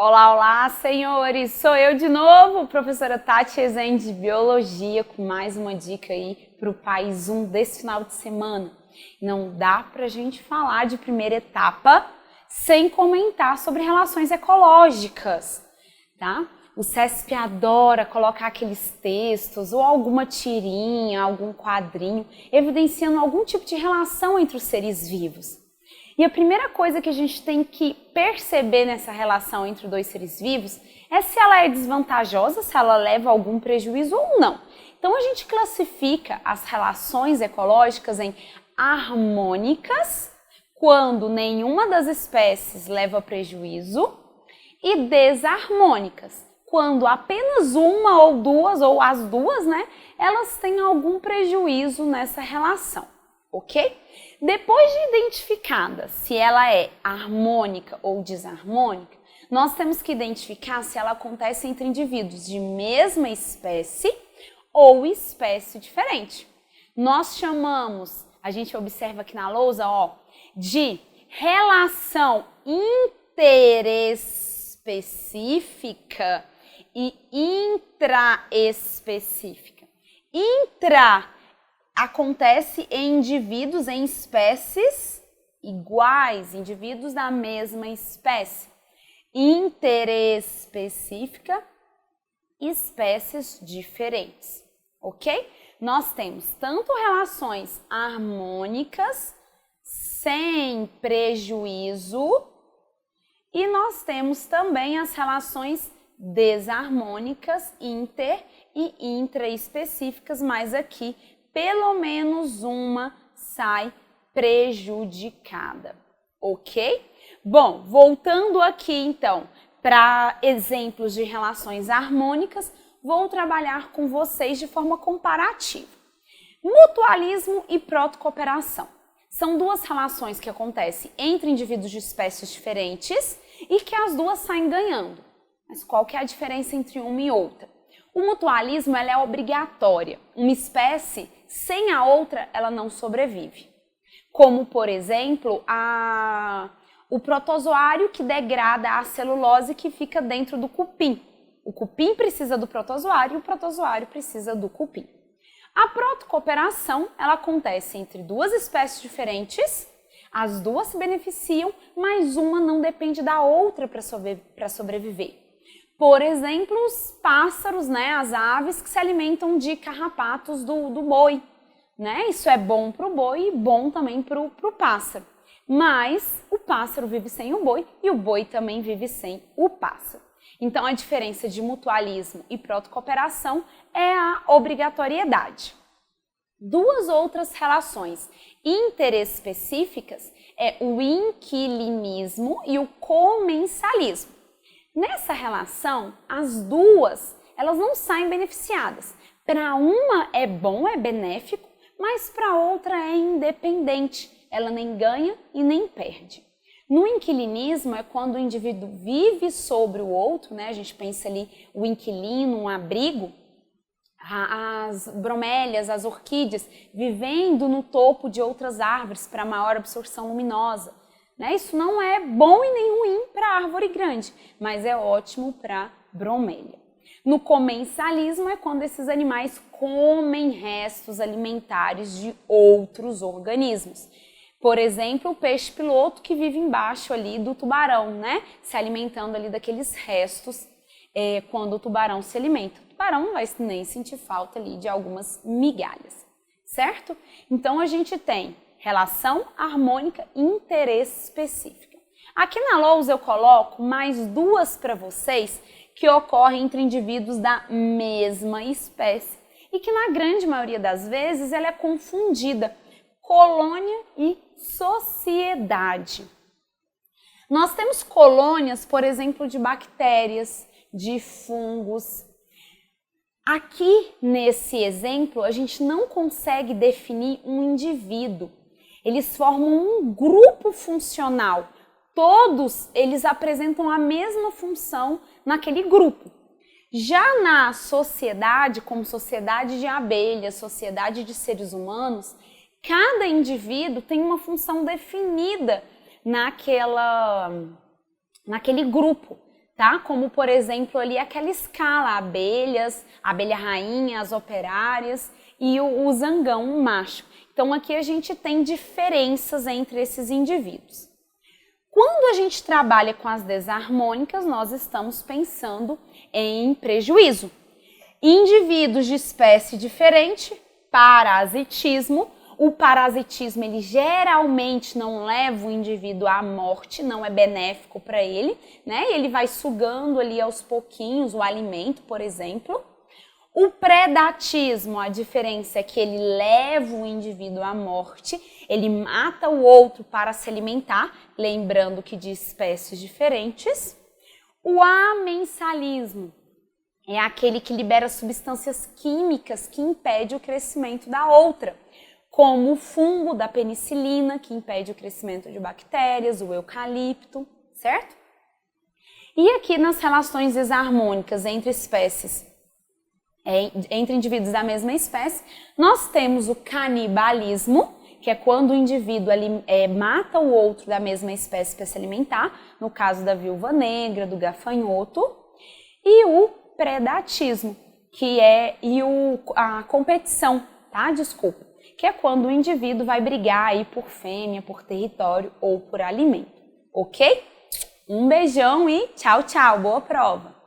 Olá, olá, senhores! Sou eu de novo, professora Tati Rezende de Biologia, com mais uma dica aí para o País 1 desse final de semana. Não dá para a gente falar de primeira etapa sem comentar sobre relações ecológicas, tá? O CESP adora colocar aqueles textos ou alguma tirinha, algum quadrinho, evidenciando algum tipo de relação entre os seres vivos. E a primeira coisa que a gente tem que perceber nessa relação entre dois seres vivos é se ela é desvantajosa, se ela leva algum prejuízo ou não. Então a gente classifica as relações ecológicas em harmônicas, quando nenhuma das espécies leva prejuízo, e desarmônicas, quando apenas uma ou duas, ou as duas, elas têm algum prejuízo nessa relação, ok? Depois de identificada se ela é harmônica ou desarmônica, nós temos que identificar se ela acontece entre indivíduos de mesma espécie ou espécie diferente. Nós chamamos, a gente observa aqui na lousa, de relação interespecífica e intraespecífica. Acontece em indivíduos, em espécies iguais, indivíduos da mesma espécie. Interespecífica, espécies diferentes, ok? Nós temos tanto relações harmônicas, sem prejuízo, e nós temos também as relações desarmônicas, inter e intraespecíficas, mas aqui pelo menos uma sai prejudicada, ok? Bom, voltando aqui então para exemplos de relações harmônicas, vou trabalhar com vocês de forma comparativa. Mutualismo e protocooperação são duas relações que acontecem entre indivíduos de espécies diferentes e que as duas saem ganhando. Mas qual que é a diferença entre uma e outra? O mutualismo ela é obrigatória. Uma espécie, sem a outra, ela não sobrevive. Como, por exemplo, o protozoário que degrada a celulose que fica dentro do cupim. O cupim precisa do protozoário e o protozoário precisa do cupim. A protocooperação ela acontece entre duas espécies diferentes, as duas se beneficiam, mas uma não depende da outra para sobreviver. Por exemplo, os pássaros, as aves que se alimentam de carrapatos do boi. Isso é bom para o boi e bom também para o pássaro. Mas o pássaro vive sem o boi e o boi também vive sem o pássaro. Então a diferença de mutualismo e protocooperação é a obrigatoriedade. Duas outras relações interespecíficas é o inquilinismo e o comensalismo. Nessa relação, as duas, elas não saem beneficiadas. Para uma é bom, é benéfico, mas para outra é independente. Ela nem ganha e nem perde. No inquilinismo é quando o indivíduo vive sobre o outro, a gente pensa ali o inquilino, um abrigo, as bromélias, as orquídeas, vivendo no topo de outras árvores para maior absorção luminosa. Isso não é bom e nem ruim para a árvore grande, mas é ótimo para a bromélia. No comensalismo é quando esses animais comem restos alimentares de outros organismos. Por exemplo, o peixe-piloto que vive embaixo ali do tubarão, se alimentando ali daqueles restos quando o tubarão se alimenta. O tubarão não vai nem sentir falta ali de algumas migalhas, certo? Então a gente tem relação harmônica interespecífica. Aqui na lousa eu coloco mais duas para vocês que ocorrem entre indivíduos da mesma espécie e que na grande maioria das vezes ela é confundida, colônia e sociedade. Nós temos colônias, por exemplo, de bactérias, de fungos. Aqui nesse exemplo a gente não consegue definir um indivíduo. Eles formam um grupo funcional. Todos eles apresentam a mesma função naquele grupo. Já na sociedade, como sociedade de abelhas, sociedade de seres humanos, cada indivíduo tem uma função definida naquele grupo. tá? Como, por exemplo, ali aquela escala, abelhas, a abelha rainha, as operárias e o zangão, o macho. Então, aqui a gente tem diferenças entre esses indivíduos. Quando a gente trabalha com as desarmônicas, nós estamos pensando em prejuízo. Indivíduos de espécie diferente, parasitismo. O parasitismo, ele geralmente não leva o indivíduo à morte, não é benéfico para ele, né? Ele vai sugando ali aos pouquinhos o alimento, por exemplo. O predatismo, a diferença é que ele leva o indivíduo à morte, ele mata o outro para se alimentar, lembrando que de espécies diferentes. O amensalismo é aquele que libera substâncias químicas que impedem o crescimento da outra, como o fungo da penicilina, que impede o crescimento de bactérias, o eucalipto, certo? E aqui nas relações desarmônicas entre espécies, entre indivíduos da mesma espécie, nós temos o canibalismo, que é quando o indivíduo mata o outro da mesma espécie para se alimentar, no caso da viúva negra, do gafanhoto, e o predatismo, que é a competição, tá? Desculpa, que é quando o indivíduo vai brigar aí por fêmea, por território ou por alimento, ok? Um beijão e tchau, tchau, boa prova!